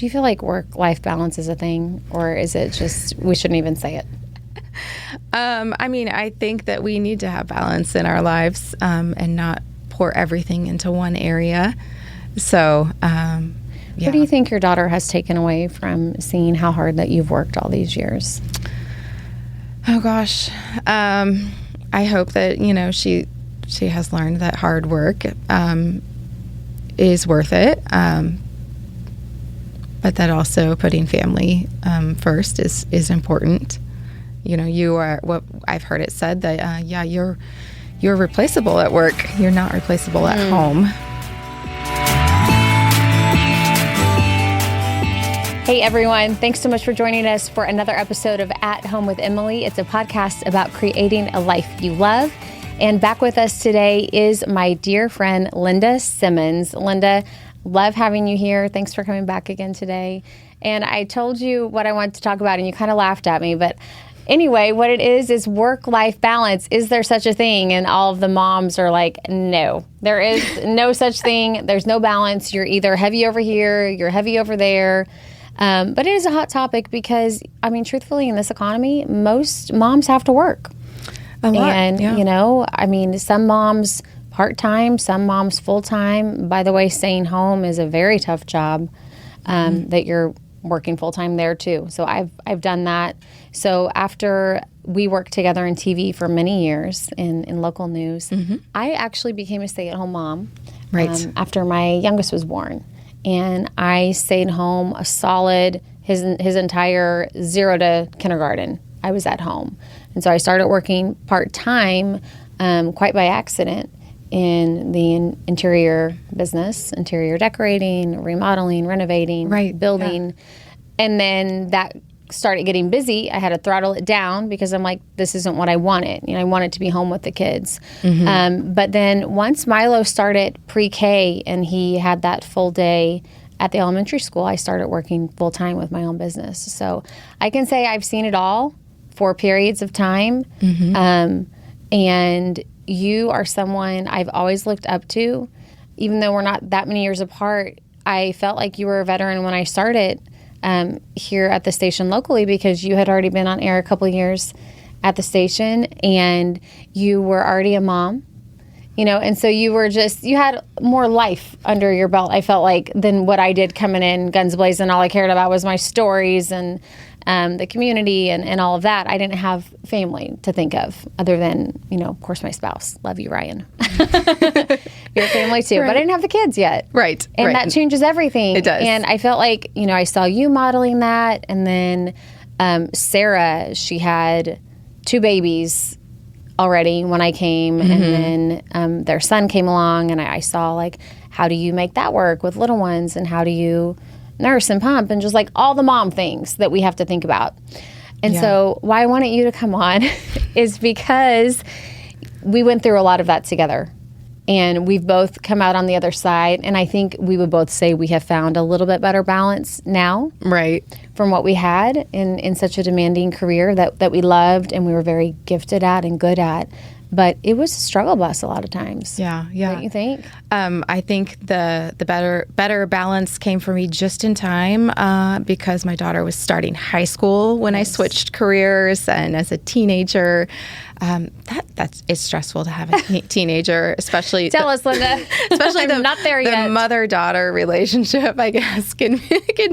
Do you feel like work-life balance is a thing, or is it just we shouldn't even say it? I mean, I think that we need to have balance in our lives and not pour everything into one area. So, yeah. What do you think your daughter has taken away from seeing how hard that you've worked all these years? Oh, gosh. I hope that, she has learned that hard work is worth it. But that also putting family first is important. You are what I've heard it said that, you're replaceable at work. You're not replaceable at home. Hey everyone, thanks so much for joining us for another episode of At Home with Emily. It's a podcast about creating a life you love. And back with us today is my dear friend, Linda Simmons. Linda, love having you here. Thanks for coming back again today. And I told you what I wanted to talk about and you kind of laughed at me, but anyway, what it is work-life balance. Is there such a thing? And all of the moms are like, no, there is no such thing. There's no balance. You're either heavy over here, you're heavy over there. But it is a hot topic because, I mean, truthfully, in this economy, most moms have to work. A lot, and, yeah. Some moms part-time, some moms full-time. By the way, staying home is a very tough job that you're working full-time there, too. So I've done that. So after we worked together in TV for many years in local news, I actually became a stay-at-home mom after my youngest was born. And I stayed home a solid, his entire 0 to kindergarten. I was at home. And so I started working part-time, quite by accident, in the interior business, interior decorating, remodeling, renovating, building. Yeah. And then that started getting busy. I had to throttle it down because I'm like, this isn't what I wanted. I wanted to be home with the kids. But then once Milo started pre-K and he had that full day at the elementary school, I started working full-time with my own business. So I can say I've seen it all for periods of time. And you are someone I've always looked up to. Even though we're not that many years apart, I felt like you were a veteran when I started here at the station locally because you had already been on air a couple of years at the station and you were already a mom, and so you had more life under your belt, I felt like, than what I did coming in guns blazing. All I cared about was my stories and the community and all of that. I didn't have family to think of other than, of course, my spouse. Love you, Ryan. Your family too. Right. But I didn't have the kids yet. Right. And that changes everything. It does. And I felt like, I saw you modeling that. And then Sarah, she had 2 babies already when I came. And then their son came along and I saw like, how do you make that work with little ones? And how do you nurse and pump and just like all the mom things that we have to think about. And so why I wanted you to come on is because we went through a lot of that together and we've both come out on the other side. And I think we would both say we have found a little bit better balance now. Right. From what we had in such a demanding career that we loved and we were very gifted at and good at. But it was a struggle bus a lot of times. Yeah. Don't you think? I think the better balance came for me just in time because my daughter was starting high school when I switched careers, and as a teenager, it's stressful to have a teenager, especially. Tell us, Linda. Especially I'm not there yet. The mother-daughter relationship, I guess, can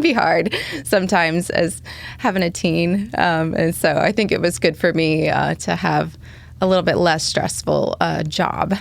be hard sometimes as having a teen, and so I think it was good for me to have a little bit less stressful job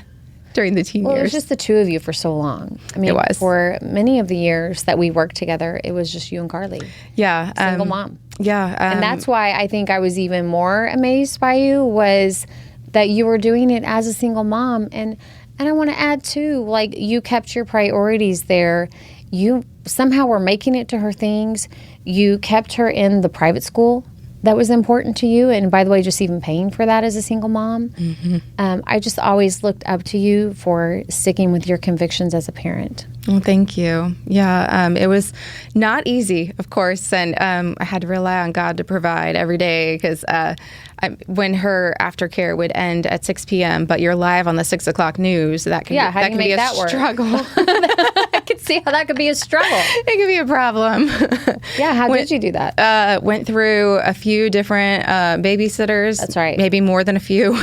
during the teen years. It was just the two of you for so long. I mean, it was. For many of the years that we worked together, it was just you and Carly. Yeah. Single mom. Yeah. And that's why I think I was even more amazed by you was that you were doing it as a single mom. And I want to add too, like you kept your priorities there. You somehow were making it to her things. You kept her in the private school that was important to you. And by the way, just even paying for that as a single mom. I just always looked up to you for sticking with your convictions as a parent. Well, thank you. Yeah, it was not easy, of course. And I had to rely on God to provide every day because when her aftercare would end at 6 p.m., but you're live on the 6 o'clock news, that can be a struggle. I can could see how that could be a struggle. It could be a problem. Yeah, how did you do that? Went through a few different babysitters. That's right. Maybe more than a few.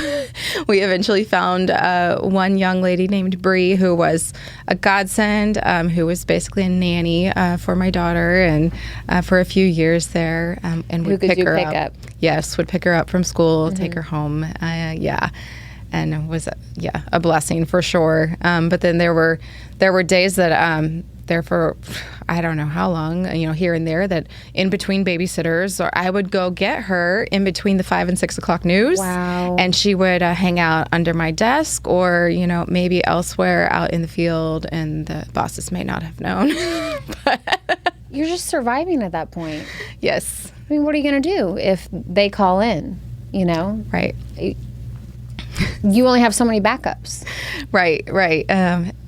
We eventually found one young lady named Bree who was a godsend, who was basically a nanny for my daughter, and for a few years there, and would pick her up. Yes, would pick her up from school, take her home. Yeah. And it was a blessing for sure. But then there were days that there for I don't know how long, here and there, that in between babysitters, or I would go get her in between the 5 and 6 o'clock news. Wow. And she would hang out under my desk, or maybe elsewhere out in the field, and the bosses may not have known. You're just surviving at that point. Yes. I mean, what are you going to do if they call in? Right. You only have so many backups. Right.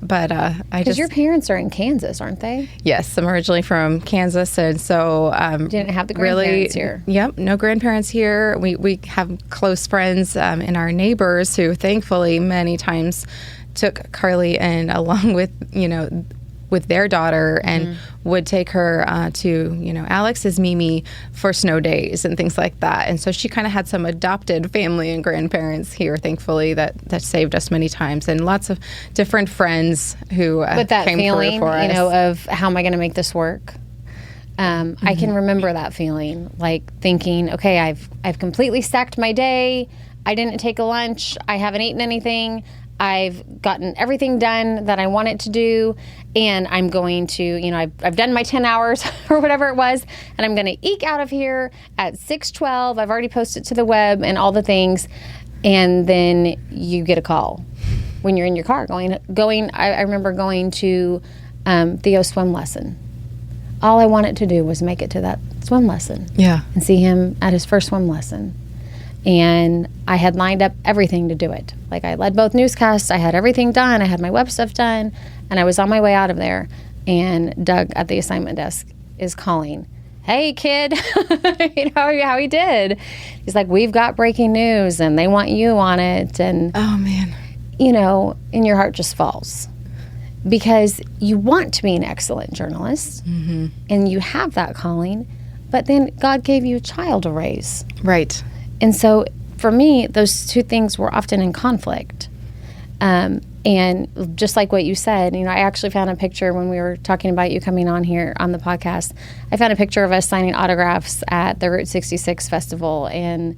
But because your parents are in Kansas, aren't they? Yes, I'm originally from Kansas, and so didn't have the grandparents here. Yep, no grandparents here. We have close friends and our neighbors who, thankfully, many times took Carly in along with their daughter, and would take her to, Alex's Mimi for snow days and things like that. And so she kind of had some adopted family and grandparents here, thankfully, that saved us many times, and lots of different friends who With that came feeling, through for us. of how am I going to make this work? I can remember that feeling, like thinking, okay, I've completely stacked my day. I didn't take a lunch. I haven't eaten anything. I've gotten everything done that I wanted to do, and I'm going to, I've done my 10 hours or whatever it was, and I'm going to eke out of here at 6:12. I've already posted to the web and all the things, and then you get a call when you're in your car going. I remember going to Theo's swim lesson. All I wanted to do was make it to that swim lesson. Yeah. And see him at his first swim lesson. And I had lined up everything to do it. Like, I led both newscasts. I had everything done. I had my web stuff done. And I was on my way out of there. And Doug at the assignment desk is calling, "Hey, kid," how he did. He's like, "We've got breaking news, and they want you on it." And, oh, man. And your heart just falls. Because you want to be an excellent journalist. Mm-hmm. And you have that calling. But then God gave you a child to raise. Right. And so for me, those two things were often in conflict. And just like what you said, I actually found a picture when we were talking about you coming on here on the podcast. I found a picture of us signing autographs at the Route 66 festival. And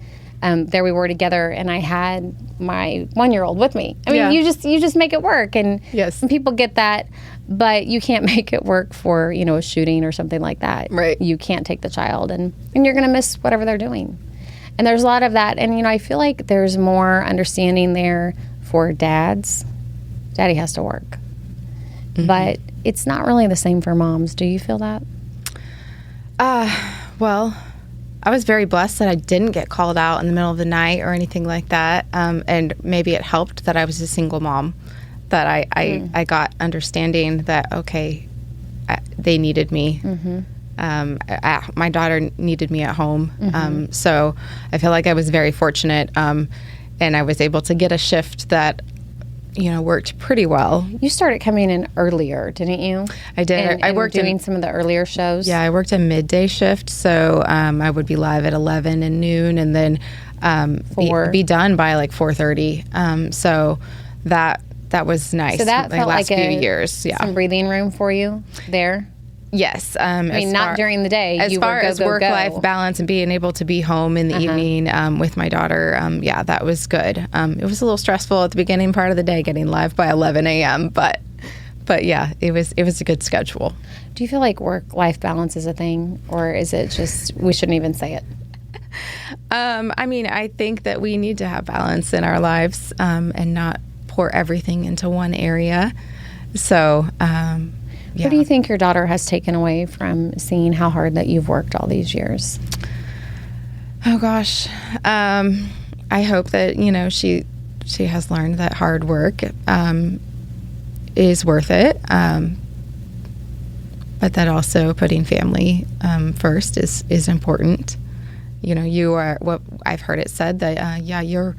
there we were together, and I had my 1-year-old with me. I mean, you just make it work. And yes, people get that, but you can't make it work for, a shooting or something like that. Right. You can't take the child, and you're going to miss whatever they're doing. And there's a lot of that. And, I feel like there's more understanding there for dads. Daddy has to work. Mm-hmm. But it's not really the same for moms. Do you feel that? Well, I was very blessed that I didn't get called out in the middle of the night or anything like that. And maybe it helped that I was a single mom, that I got understanding that, okay, they needed me. Mm-hmm. My daughter needed me at home. Mm-hmm. So I feel like I was very fortunate, and I was able to get a shift that, worked pretty well. You started coming in earlier, didn't you? I did. I worked doing some of the earlier shows. Yeah, I worked a midday shift, so I would be live at 11 and noon, and then be done by like 4:30. So that was nice. So that felt last like few years. Yeah, some breathing room for you there. Yes. I mean, not during the day. As far as work-life balance and being able to be home in the evening with my daughter, that was good. It was a little stressful at the beginning part of the day getting live by 11 a.m., but yeah, it was a good schedule. Do you feel like work-life balance is a thing, or is it just we shouldn't even say it? I think that we need to have balance in our lives and not pour everything into one area. So, yeah. What do you think your daughter has taken away from seeing how hard that you've worked all these years? Oh gosh, I hope that she has learned that hard work is worth it, but that also putting family first is important. You are what I've heard it said that you're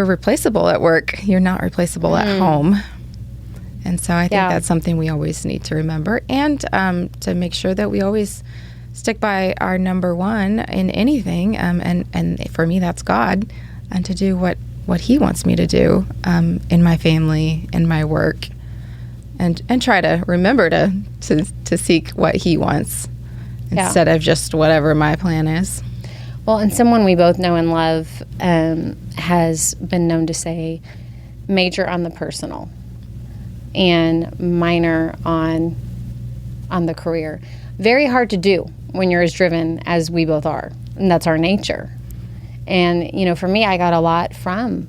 replaceable at work. You're not replaceable at home. And so I think that's something we always need to remember, and to make sure that we always stick by our number one in anything. And for me, that's God, and to do what He wants me to do in my family, in my work, and try to remember to seek what He wants instead of just whatever my plan is. Well, and someone we both know and love has been known to say, major on the personal and minor on the career. Very hard to do when you're as driven as we both are, and that's our nature. And, you know, for me, I got a lot from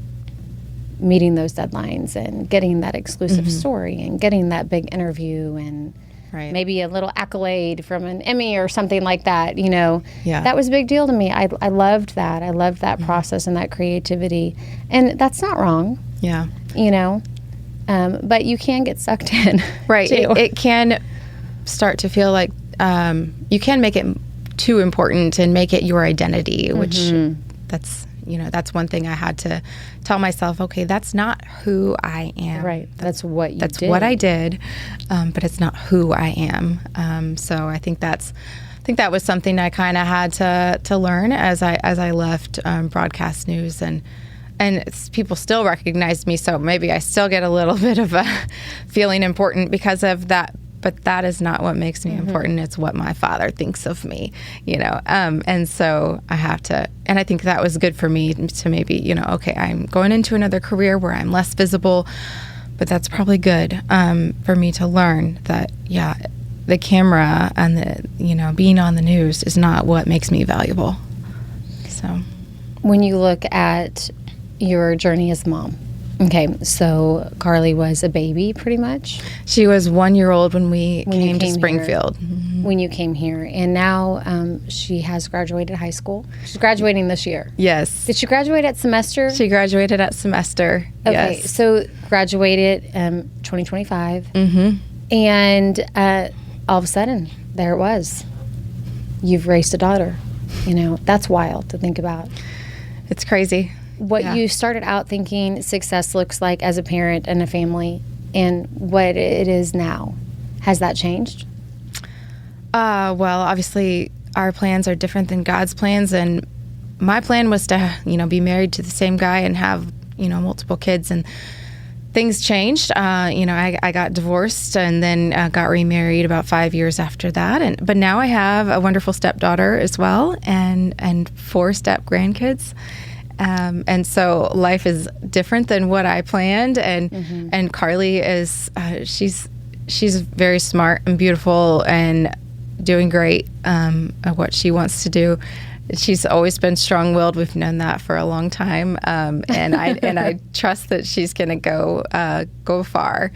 meeting those deadlines and getting that exclusive story and getting that big interview and maybe a little accolade from an Emmy or something like that, you know. Yeah. That was a big deal to me. I loved that. I loved that process and that creativity. And that's not wrong. Yeah. You know, but you can get sucked in. Right. It can start to feel like you can make it too important and make it your identity, which that's one thing I had to tell myself, okay, that's not who I am. Right. That's what you did. That's what I did, but it's not who I am. So I think that was something I kind of had to learn as I left broadcast news, and people still recognize me, so maybe I still get a little bit of a feeling important because of that. But that is not what makes me important. It's what my Father thinks of me, you know. And so I have to, and I think that was good for me to maybe, you know, okay, I'm going into another career where I'm less visible, but that's probably good for me to learn that, the camera and the, you know, being on the news is not what makes me valuable. So when you look at your journey as a mom, okay, so Carly was a baby pretty much. She was 1 year old when we came to Springfield. When you came here. And now she has graduated high school. She's graduating this year. Yes. Did she graduate at semester? She graduated at semester. Okay, yes. So graduated 2025. Mm-hmm. And all of a sudden, there it was. You've raised a daughter. You know, that's wild to think about. It's crazy. What you started out thinking success looks like as a parent and a family, and what it is now, has that changed? Well, obviously, our plans are different than God's plans, and my plan was to, you know, be married to the same guy and have, you know, multiple kids, and things changed. You know, I got divorced and then got remarried about 5 years after that, but now I have a wonderful stepdaughter as well, and 4 step grandkids. And so life is different than what I planned. And Carly is, she's very smart and beautiful and doing great at what she wants to do. She's always been strong-willed. We've known that for a long time. And I trust that she's going to go far.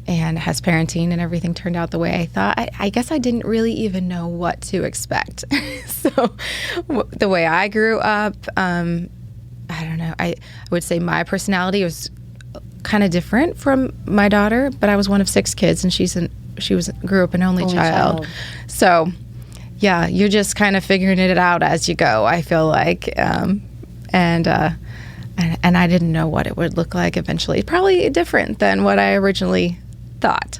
And has parenting and everything turned out the way I thought. I guess I didn't really even know what to expect. So the way I grew up, I don't know. I would say my personality was kind of different from my daughter, but I was one of 6 kids, and she grew up an only child. So yeah, you're just kind of figuring it out as you go, I feel like. And I didn't know what it would look like eventually. Probably different than what I originally thought,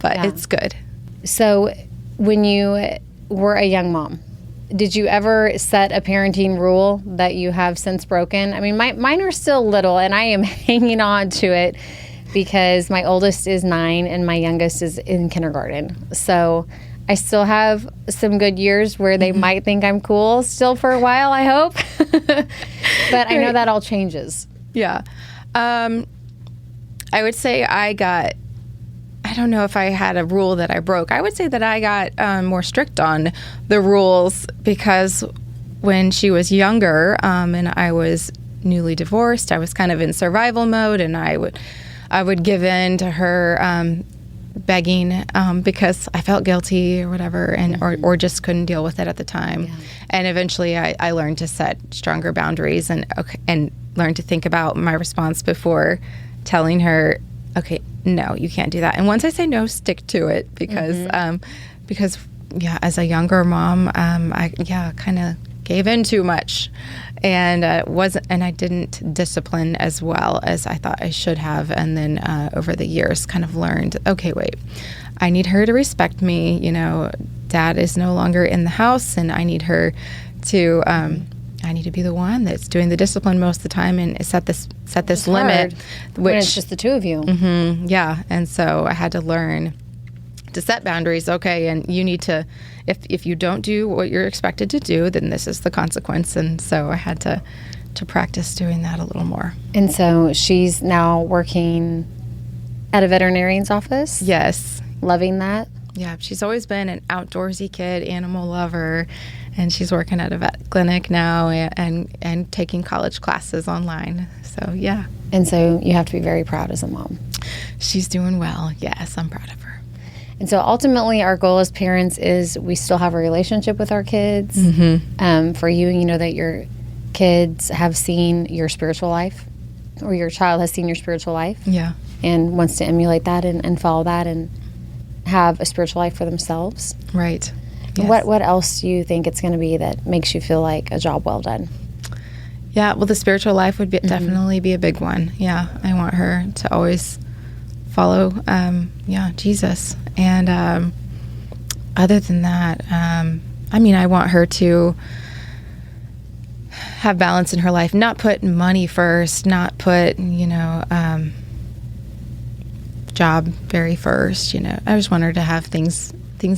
but it's good. So when you were a young mom, did you ever set a parenting rule that you have since broken? I mean, mine are still little, and I am hanging on to it because my oldest is 9 and my youngest is in kindergarten. So I still have some good years where they might think I'm cool still for a while, I hope. But I know that all changes. Yeah. I would say I don't know if I had a rule that I broke. I would say that I got more strict on the rules because when she was younger and I was newly divorced, I was kind of in survival mode, and I would give in to her begging because I felt guilty or whatever, and or just couldn't deal with it at the time. Yeah. And eventually I learned to set stronger boundaries and learned to think about my response before telling her, okay, no, you can't do that. And once I say no, stick to it because as a younger mom, I kind of gave in too much, and I didn't discipline as well as I thought I should have. And then over the years, kind of learned, okay, wait, I need her to respect me. Dad is no longer in the house, and I need her to. I need to be the one that's doing the discipline most of the time and set this limit. When it's just the two of you. Mm-hmm, yeah, and so I had to learn to set boundaries. Okay, and you need to, if you don't do what you're expected to do, then this is the consequence. And so I had to practice doing that a little more. And so she's now working at a veterinarian's office? Yes. Loving that? Yeah, she's always been an outdoorsy kid, animal lover, and she's working at a vet clinic now and taking college classes online. So, yeah. And so you have to be very proud as a mom. She's doing well. Yes, I'm proud of her. And so ultimately our goal as parents is we still have a relationship with our kids. Mm-hmm. For you know that your kids have seen your spiritual life, or your child has seen your spiritual life. Yeah. And wants to emulate that and follow that and have a spiritual life for themselves. Right. Yes. What else do you think it's going to be that makes you feel like a job well done? Yeah, well, the spiritual life would definitely be a big one. Yeah, I want her to always follow, Jesus. And other than that, I want her to have balance in her life, not put money first, not put, job very first. I just want her to have things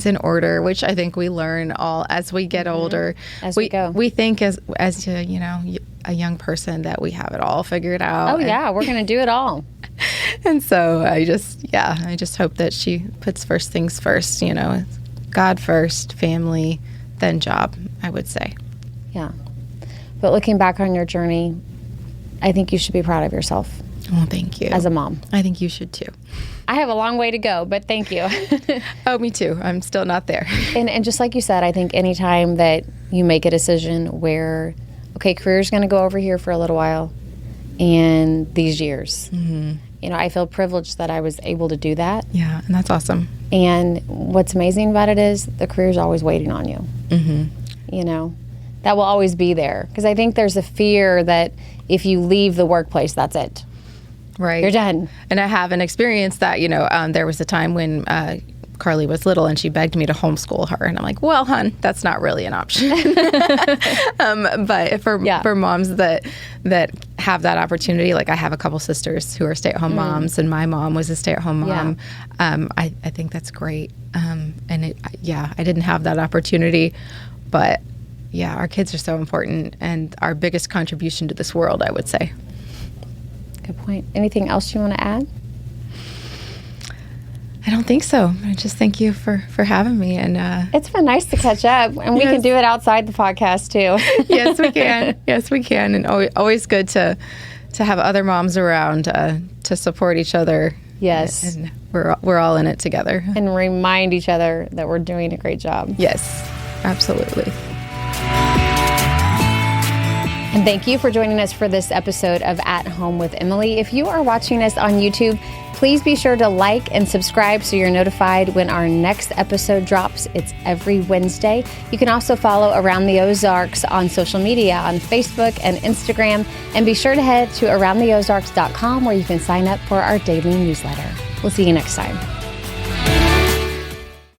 in order, which I think we learn all as we get older. As we go. We think as a young person that we have it all figured out. Oh, yeah, we're going to do it all. And so I just hope that she puts first things first, God first, family, then job, I would say. Yeah. But looking back on your journey, I think you should be proud of yourself. Well, thank you. As a mom. I think you should too. I have a long way to go, but thank you. Oh, me too. I'm still not there. And just like you said, I think anytime that you make a decision where, okay, career's going to go over here for a little while and these years, I feel privileged that I was able to do that. Yeah, and that's awesome. And what's amazing about it is the career's always waiting on you. Mm-hmm. That will always be there. Because I think there's a fear that if you leave the workplace, that's it. Right. You're done. And I haven't experienced that. There was a time when Carly was little and she begged me to homeschool her. And I'm like, well, hon, that's not really an option. But for moms that have that opportunity, like I have a couple sisters who are stay-at-home moms, and my mom was a stay-at-home mom. I think that's great. I didn't have that opportunity. But, yeah, our kids are so important and our biggest contribution to this world, I would say. Good point. Anything else you want to add? I don't think so. I just thank you for having me. And it's been nice to catch up, and we can do it outside the podcast too. Yes, we can. Yes, we can. And always good to have other moms around to support each other. Yes, and we're all in it together. And remind each other that we're doing a great job. Yes, absolutely. And thank you for joining us for this episode of At Home with Emily. If you are watching us on YouTube, please be sure to like and subscribe so you're notified when our next episode drops. It's every Wednesday. You can also follow Around the Ozarks on social media on Facebook and Instagram. And be sure to head to aroundtheozarks.com where you can sign up for our daily newsletter. We'll see you next time.